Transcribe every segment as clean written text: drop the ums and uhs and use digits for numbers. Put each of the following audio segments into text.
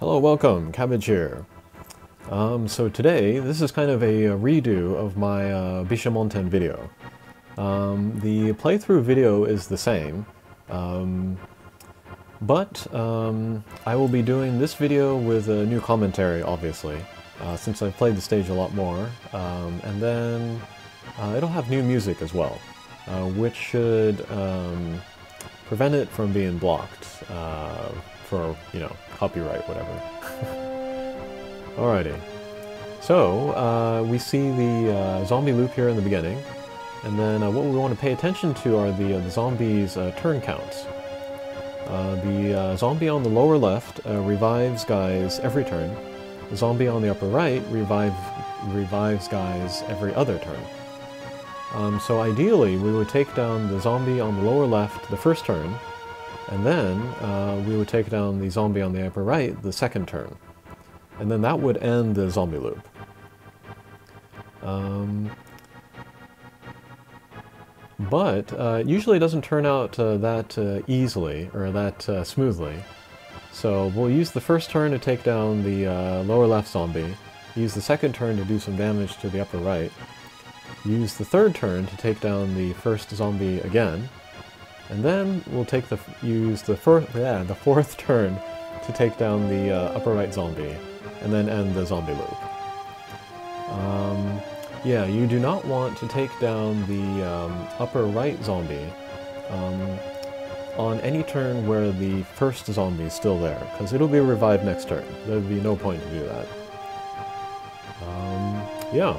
Hello, welcome, Cabbage here. So today, this is kind of a redo of my Bishamonten video. The playthrough video is the same, but I will be doing this video with a new commentary, obviously, since I've played the stage a lot more, and then it'll have new music as well, which should prevent it from being blocked for, you know, copyright, whatever. Alrighty. So, we see the zombie loop here in the beginning, and then what we want to pay attention to are the zombies' turn counts. The zombie on the lower left revives guys every turn. The zombie on the upper right revives guys every other turn. So ideally, we would take down the zombie on the lower left the first turn, and then we would take down the zombie on the upper right the second turn. And then that would end the zombie loop. But it usually doesn't turn out that easily, or that smoothly. So we'll use the first turn to take down the lower left zombie, use the second turn to do some damage to the upper right, use the third turn to take down the first zombie again, and then we'll use the fourth turn to take down the upper right zombie, and then end the zombie loop. Yeah, you do not want to take down the upper right zombie on any turn where the first zombie is still there, because it'll be revived next turn. There would be no point to do that. Yeah.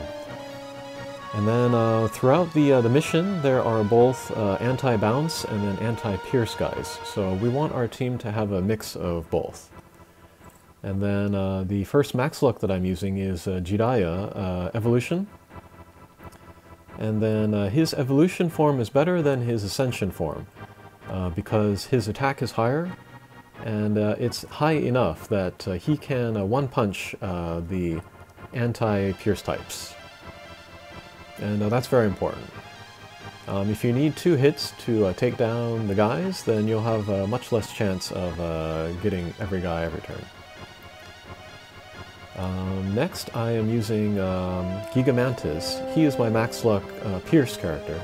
And then throughout the mission, there are both anti-bounce and then anti-pierce guys. So we want our team to have a mix of both. And then the first max luck that I'm using is Jiraiya Evolution. And then his evolution form is better than his ascension form because his attack is higher, and it's high enough that he can one-punch the anti-pierce types. And that's very important. If you need 2 hits to take down the guys, then you'll have a much less chance of getting every guy every turn. Next, I am using Gigamantis. He is my max luck Pierce character.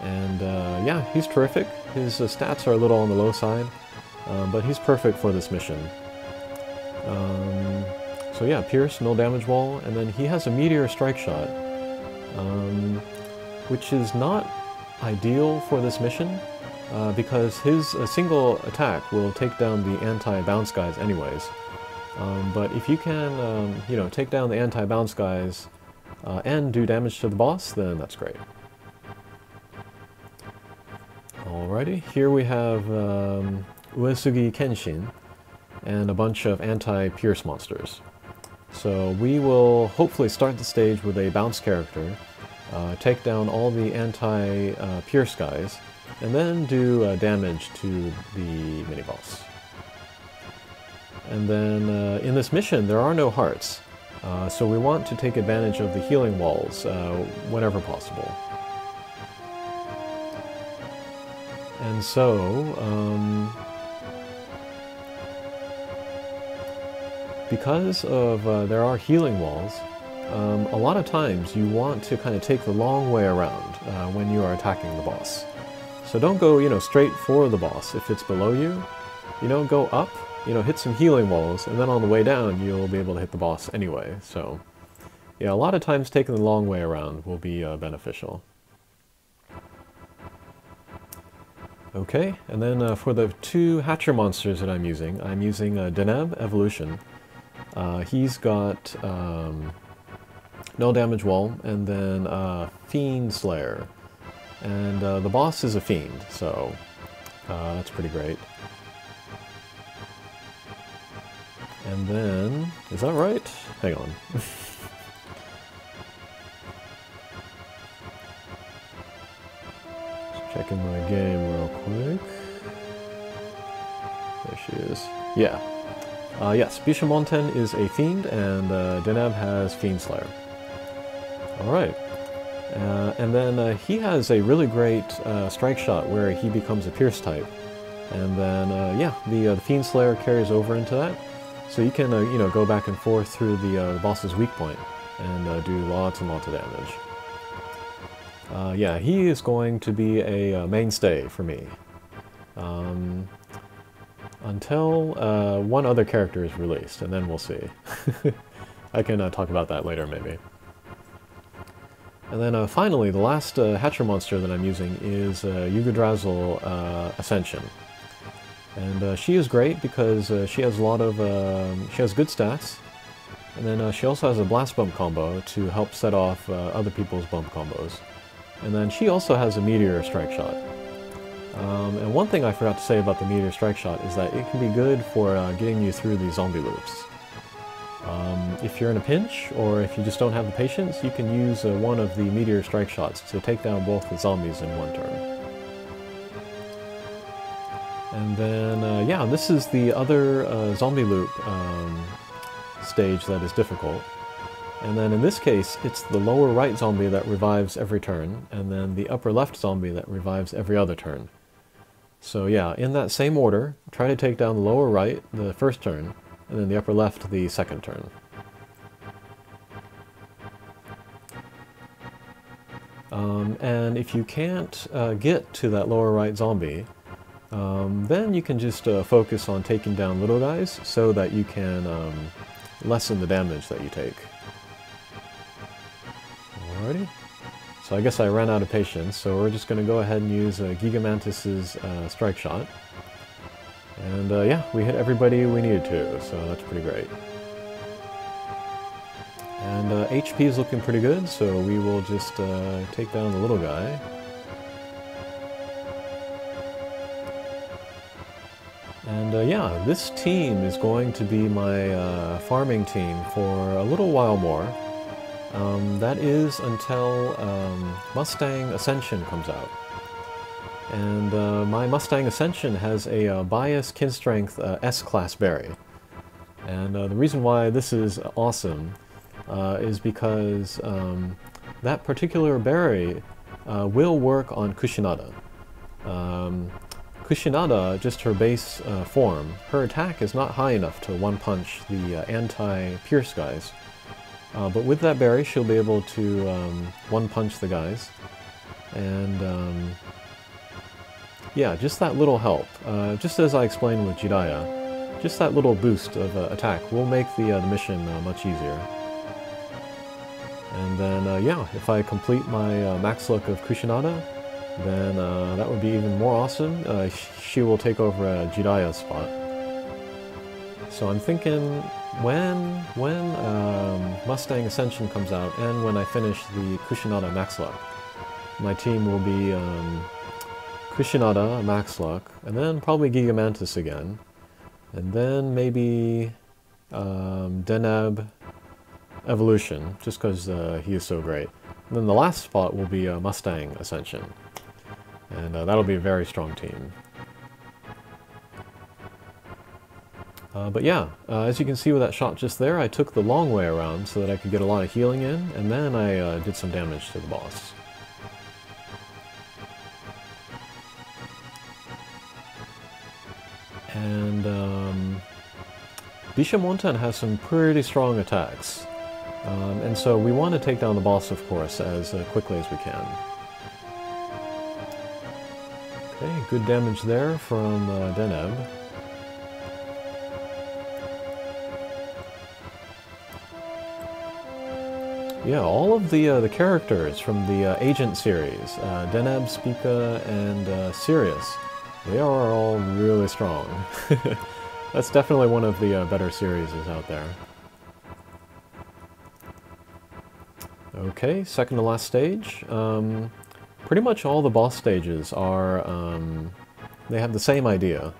And yeah, he's terrific. His stats are a little on the low side, but he's perfect for this mission. So yeah, Pierce, no damage wall, and then he has a Meteor Strike Shot, which is not ideal for this mission, because his single attack will take down the anti-bounce guys anyways. But if you can, you know, take down the anti-bounce guys and do damage to the boss, then that's great. Alrighty, here we have Uesugi Kenshin and a bunch of anti-pierce monsters. So we will hopefully start the stage with a bounce character, take down all the anti-pierce guys, and then do damage to the mini-boss. And then in this mission, there are no hearts, so we want to take advantage of the healing walls whenever possible. And so, because of there are healing walls, a lot of times you want to kind of take the long way around when you are attacking the boss. So don't go, you know, straight for the boss if it's below you. You know, go up, you know, hit some healing walls, and then on the way down you'll be able to hit the boss anyway. So yeah, a lot of times taking the long way around will be beneficial. Okay, and then for the 2 Hatcher monsters that I'm using Deneb Evolution. He's got no damage wall, and then Fiend Slayer. And the boss is a fiend, so that's pretty great. And then, is that right? Hang on. Just checking my game real quick. There she is. Yeah. Yes, Bishamonten is a fiend, and Deneb has Fiend Slayer. Alright. And then he has a really great strike shot where he becomes a pierce type. And then, yeah, the Fiend Slayer carries over into that. So you can, you know, go back and forth through the boss's weak point and do lots and lots of damage. Yeah, he is going to be a mainstay for me. Until one other character is released, and then we'll see. I can talk about that later, maybe. And then finally, the last Hatcher monster that I'm using is Yugodrazzle Ascension. And she is great because she has a lot of, she has good stats, and then she also has a blast bump combo to help set off other people's bump combos. And then she also has a meteor strike shot. And one thing I forgot to say about the meteor strike shot is that it can be good for getting you through these zombie loops. If you're in a pinch, or if you just don't have the patience, you can use one of the meteor strike shots to take down both the zombies in one turn. And then, yeah, this is the other zombie loop stage that is difficult. And then in this case, it's the lower right zombie that revives every turn, and then the upper left zombie that revives every other turn. So yeah, in that same order, try to take down the lower right the first turn, and then the upper left the second turn. And if you can't get to that lower right zombie, then you can just focus on taking down little guys so that you can lessen the damage that you take. Alrighty. So I guess I ran out of patience, so we're just going to go ahead and use Gigamantis's strike shot. And yeah, we hit everybody we needed to, so that's pretty great. And HP is looking pretty good, so we will just take down the little guy. And yeah, this team is going to be my farming team for a little while more. That is until Mustang Ascension comes out. And my Mustang Ascension has a Bias Kin Strength S-Class berry. And the reason why this is awesome is because that particular berry will work on Kushinada. Kushinada, just her base form, her attack is not high enough to one-punch the anti-pierce guys. But with that berry, she'll be able to one-punch the guys. And yeah, just that little help. Just as I explained with Jiraiya, just that little boost of attack will make the mission much easier. And then, yeah, if I complete my max luck of Kushinada, then that would be even more awesome. She will take over Jiraiya's spot. So I'm thinking when Mustang Ascension comes out and when I finish the Kushinada max luck, my team will be Kushinada max luck, and then probably Gigamantis again, and then maybe Deneb Evolution, just because he is so great. And then the last spot will be Mustang Ascension, and that'll be a very strong team. But yeah, as you can see with that shot just there, I took the long way around so that I could get a lot of healing in, and then I did some damage to the boss. And Bishamonten has some pretty strong attacks. And so we want to take down the boss, of course, as quickly as we can. Okay, good damage there from Deneb. Yeah, all of the characters from the Agent series, Deneb, Spica, and Sirius, they are all really strong. That's definitely one of the better series out there. Okay, second to last stage. Pretty much all the boss stages are, they have the same idea.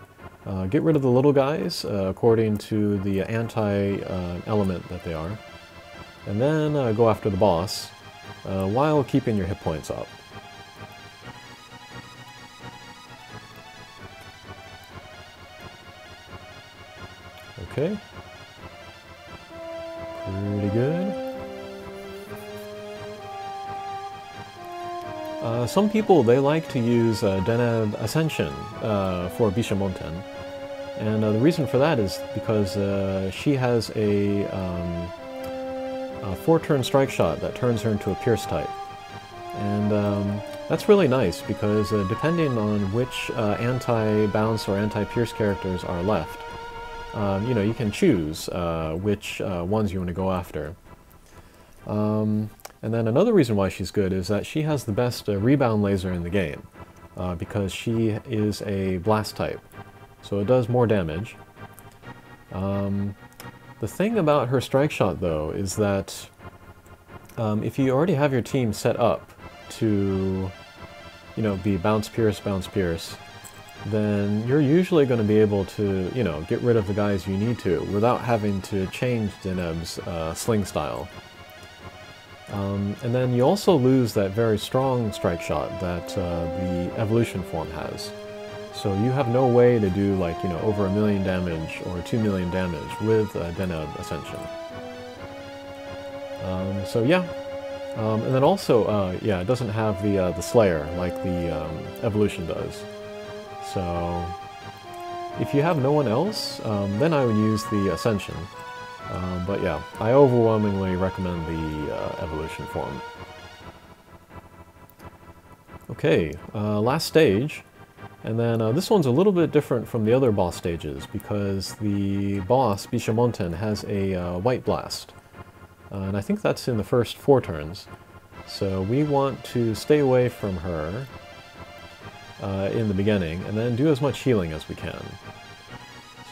Get rid of the little guys according to the anti-element that they are. And then go after the boss, while keeping your hit points up. Okay. Pretty good. Some people, they like to use Deneb Ascension for Bishamonten. And the reason for that is because she has a 4-turn strike shot that turns her into a Pierce type. And that's really nice because depending on which anti-bounce or anti-pierce characters are left, you know, you can choose which ones you want to go after. And then another reason why she's good is that she has the best rebound laser in the game because she is a blast type. So it does more damage. The thing about her strike shot, though, is that if you already have your team set up to, you know, be bounce, pierce, then you're usually going to be able to, you know, get rid of the guys you need to without having to change Deneb's sling style. And then you also lose that very strong strike shot that the evolution form has. So you have no way to do, like, you know, over 1 million damage or 2 million damage with Deneb Ascension. So yeah. And then also, yeah, it doesn't have the Slayer like the evolution does. So if you have no one else, then I would use the Ascension. But yeah, I overwhelmingly recommend the evolution form. Okay, last stage. And then this one's a little bit different from the other boss stages because the boss, Bishamonten, has a white blast. And I think that's in the first 4 turns. So we want to stay away from her in the beginning and then do as much healing as we can.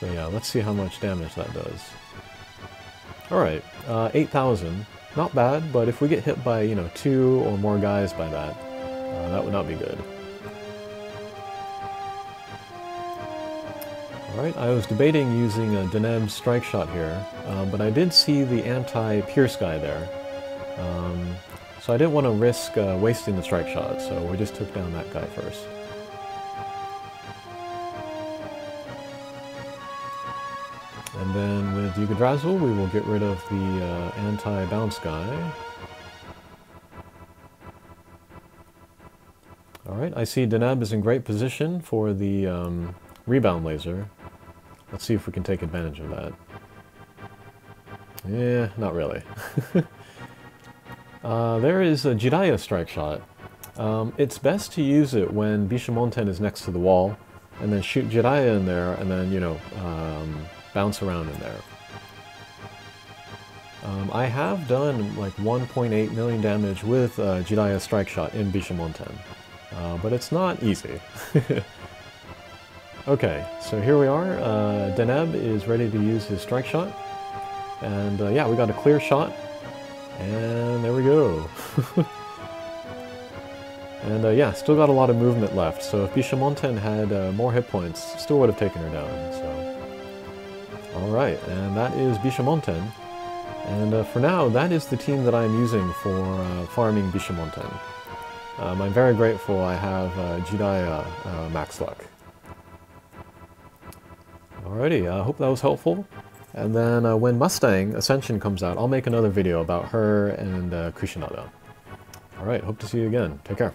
So yeah, let's see how much damage that does. Alright, 8,000. Not bad, but if we get hit by, you know, 2 or more guys by that, that would not be good. Alright, I was debating using a Deneb's strike shot here, but I did see the anti-pierce guy there. So I didn't want to risk wasting the strike shot, so we just took down that guy first. And then with Yggdrasil, we will get rid of the anti-bounce guy. Alright, I see Deneb is in great position for the rebound laser. Let's see if we can take advantage of that. Yeah, not really. There is a Jiraiya strike shot. It's best to use it when Bishamonten is next to the wall, and then shoot Jiraiya in there, and then, you know, bounce around in there. I have done like 1.8 million damage with Jiraiya strike shot in Bishamonten, but it's not easy. Okay, so here we are. Deneb is ready to use his strike shot. And yeah, we got a clear shot. And there we go. And yeah, still got a lot of movement left. So if Bishamonten had more hit points, still would have taken her down. So, alright, and that is Bishamonten. And for now, that is the team that I'm using for farming Bishamonten. I'm very grateful I have Jiraiya max luck. Alrighty, I hope that was helpful. And then when Mustang Ascension comes out, I'll make another video about her and Kushinada. Alright, hope to see you again. Take care.